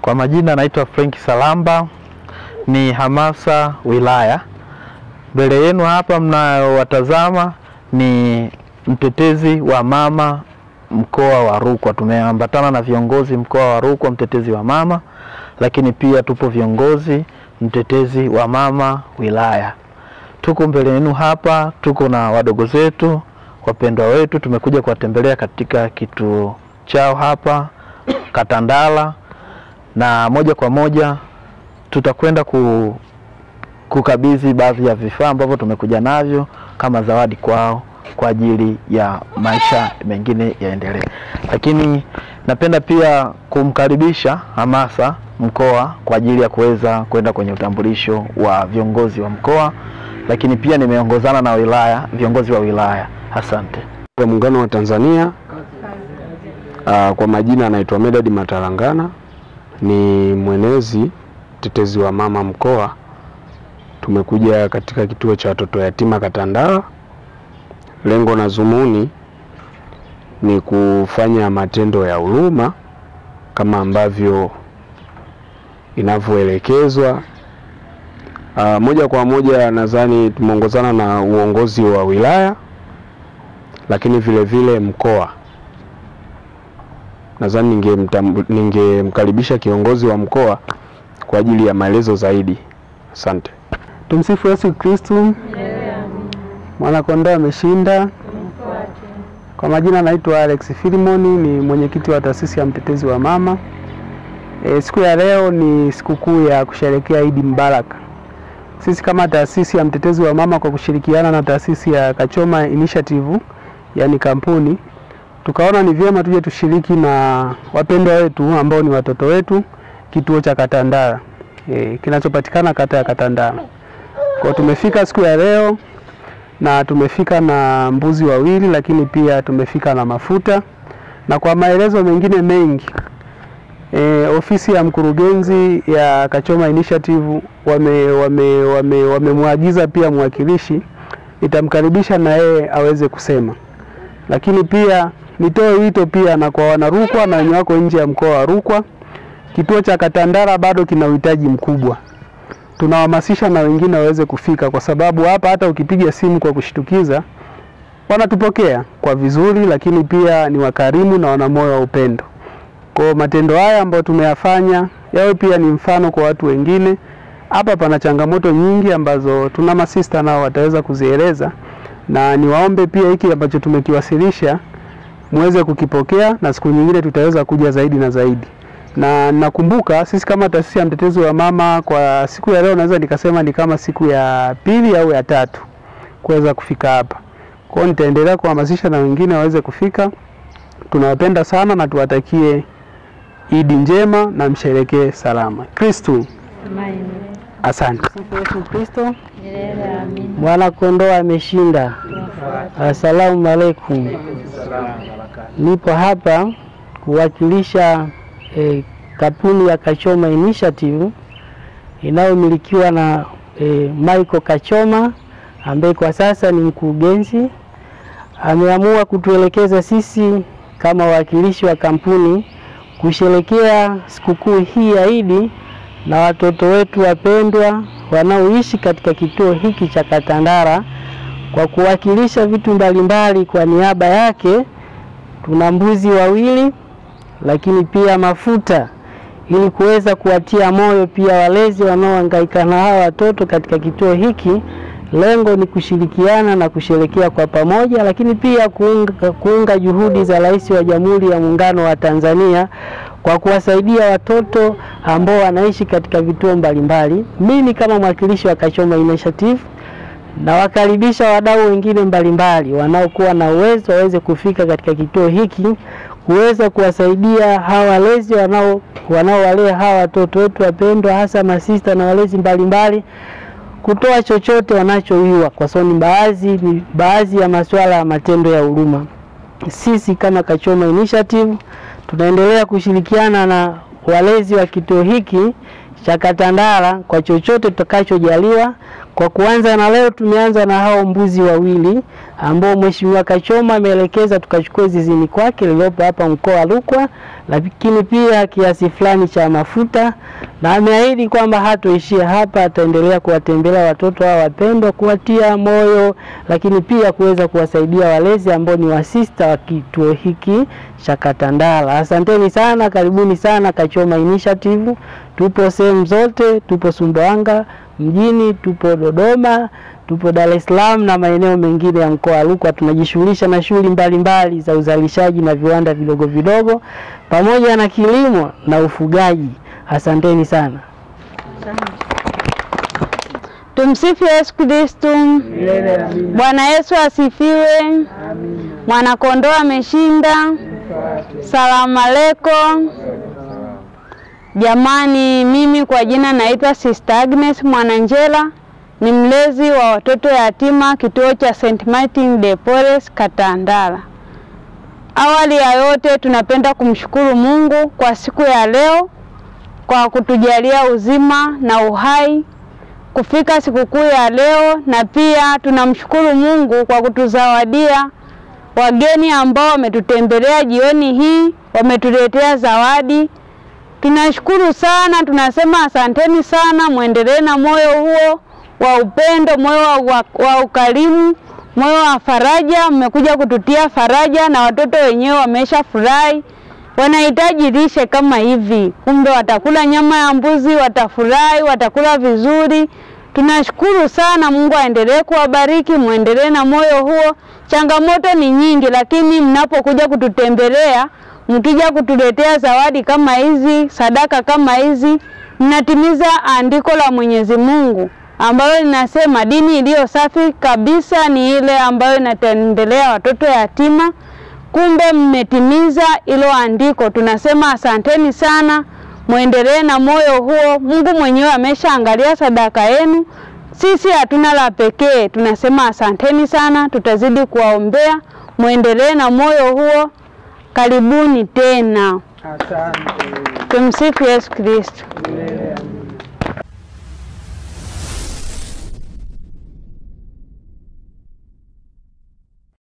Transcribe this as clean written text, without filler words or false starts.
Kwa majina naitwa Frank Salamba, ni hamasa wilaya. Mbele yenu hapa mnawatazama ni mtetezi wa mama mkoa wa Rukwa. Tumeambatana na viongozi mkoa wa Rukwa, mtetezi wa mama, lakini pia tupo viongozi mtetezi wa mama wilaya. Tuko mbele yenu hapa, tuko na wadogo zetu, wapendwa wetu, tumekuja kuwatembelea katika kituo chao hapa Katandala, na moja kwa moja tutakwenda kukabidhi baadhi ya vifaa ambavyo tumekuja navyo kama zawadi kwao kwa ajili ya maisha mengine yaendelee. Lakini napenda pia kumkaribisha hamasa mkoa kwa ajili ya kuweza kwenda kwenye utambulisho wa viongozi wa mkoa, lakini pia nimeongozana na wilaya, viongozi wa wilaya. Asante. Kwa Muungano wa Tanzania, kwa majina anaitwa Medad Matarangana, ni mwenezi mtetezi wa mama mkoa. Tumekuja katika kituo cha watoto yatima Katandala. Lengo na dhumuni ni kufanya matendo ya huruma kama ambavyo inavyoelekezwa. Moja kwa moja nadhani tumeongozana na uongozi wa wilaya, lakini vile vile mkoa. Nadhani ningemkaribisha kiongozi wa mkoa kwa ajili ya maelezo zaidi. Asante. Tumsifu Yesu Kristo. Mwana kondoo ameshinda. Kwa majina naitwa Alex Filimoni, ni mwenyekiti wa taasisi ya mtetezi wa mama. Siku ya leo ni sikukuu ya kusherehekea Eid Mbaraka. Sisi kama taasisi ya mtetezi wa mama, kwa kushirikiana na taasisi ya Kachoma Initiative, yani kampuni, tukaona ni vyema tuje tushiriki na wapendwa wetu ambao ni watoto wetu kituo cha Katandala, kinachopatikana kata ya Katandala. Kwa tumefika siku ya leo na tumefika na mbuzi wawili, lakini pia tumefika na mafuta, na kwa maelezo mengine mengi ofisi ya mkurugenzi ya Kachoma Initiative wamemwagiza pia mwakilishi, itamkaribisha na yeye aweze kusema. Lakini pia nitoe wito pia na kwa wanarukwa na wenye wako nje ya mkoa wa Rukwa, kituo cha Katandala bado kina uhitaji mkubwa. Tunahamasisha na wengine waweze kufika, kwa sababu hapa hata ukipiga simu kwa kushtukiza wanatupokea kwa vizuri, lakini pia ni wakarimu na wana moyo wa upendo. Kwa matendo haya ambayo tumeyafanya yawe pia ni mfano kwa watu wengine. Hapa pana changamoto nyingi ambazo tuna masista nao wataweza kuzieleza, na niwaombe pia hiki ambacho tumekiwasilisha muweze kukipokea, na siku nyingine tutaweza kuja zaidi na zaidi. Na nakumbuka sisi kama taasisi ya mtetezi wa mama, kwa siku ya leo naweza nikasema ni kama siku ya pili au ya tatu kuweza kufika hapa. Kwa hiyo nitaendelea kuhamasisha na wengine waweze kufika. Tunawapenda sana na tuwatakie Eid njema na msherekee salama. Kristo. Asante. Yesu Kristo. Mwana kondoo ameshinda. Asalamu alaykum. Nipo hapa kuwakilisha kampuni ya Kachoma Initiative inayomilikiwa na Michael Kachoma, ambaye kwa sasa ni mkurugenzi. Ameamua kutuelekeza sisi kama wakilishi wa kampuni kusherehekea sikukuu hii ya Eid na watoto wetu wapendwa wanaoishi katika kituo hiki cha Katandala. Kwa kuwakilisha vitu mbalimbali kwa niaba yake, tuna mbuzi wawili, lakini pia mafuta, ili kuweza kuwatia moyo pia walezi wanaohangaika na hawa watoto katika kituo hiki. Lengo ni kushirikiana na kusherehekea kwa pamoja, lakini pia kuunga juhudi za Rais wa Jamhuri ya Muungano wa Tanzania kwa kuwasaidia watoto ambao wanaishi katika vituo mbalimbali. Mimi kama mwakilishi wa Kachoma Initiative na wakaribisha wadau wengine mbalimbali wanaokuwa na uwezo waweze kufika katika kituo hiki kuweza kuwasaidia hawa walezi wanaowalea hawa watoto wetu wapendwa, hasa masista na walezi mbalimbali, kutoa chochote wanachoiwa, kwa sababu ni baadhi ya masuala ya matendo ya huruma. Sisi kama Kachoma Initiative tunaendelea kushirikiana na walezi wa kituo hiki cha Katandala kwa chochote tutakachojaliwa Kwa kuanza na leo tumeanza na hao mbuzi wawili ambao Mheshimiwa Kachoma ameelekeza tukachukue zizini kwake lililopo hapa mkoa wa Rukwa, lakini pia kiasi fulani cha mafuta, na ameahidi kwamba hatoishia hapa, ataendelea kuwatembelea watoto hao wapendwa, kuwatia moyo, lakini pia kuweza kuwasaidia walezi ambao ni wasista wa kituo hiki cha Katandala. Asanteni sana, karibuni sana Kachoma Initiative. Tupo sehemu zote, tupo Sumbawanga mjini, tupo Dodoma, tupo Dar es Salaam na maeneo mengine ya mkoa wa Rukwa. Tunajishughulisha na shughuli mbalimbali za uzalishaji na viwanda vidogo vidogo pamoja na kilimo na ufugaji. Asanteni sana. Tumsifu Yesu Kristo. Bwana Yesu asifiwe. Mwana kondoo ameshinda. Salamu alaykum. Jamani, mimi kwa jina naitwa Sister Agnes Mwananjela, ni mlezi wa watoto yatima kituo cha St. Martin de Porres Katandala. Awali ya yote tunapenda kumshukuru Mungu kwa siku ya leo kwa kutujalia uzima na uhai kufika sikukuu ya leo, na pia tunamshukuru Mungu kwa kutuzawadia wageni ambao wametutembelea jioni hii, wametuletea zawadi. Tunashukuru sana, tunasema asanteni sana, muendelee na moyo huo wa upendo, moyo wa ukarimu, moyo wa faraja. Mmekuja kututia faraja na watoto wenyewe wameshafurahi. Wanahitaji lishe kama hivi. Kumbe watakula nyama ya mbuzi, watafurahi, watakula vizuri. Tunashukuru sana, Mungu aendelee kuwabariki, muendelee na moyo huo. Changamoto ni nyingi, lakini mnapokuja kututembelea, mkija kutuletea zawadi kama hizi, sadaka kama hizi, mnatimiza andiko la Mwenyezi Mungu ambalo linasema dini iliyo safi kabisa ni ile ambayo inatendelea watoto yatima. Kumbe mmetimiza ilo andiko. Tunasema asanteni sana, muendelee na moyo huo. Mungu mwenyewe ameshaangalia sadaka yenu. Sisi hatuna la pekee. Tunasema asanteni sana, tutazidi kuwaombea, muendelee na moyo huo. Karibuni tena. Asante. Tumsifu Yesu Kristo.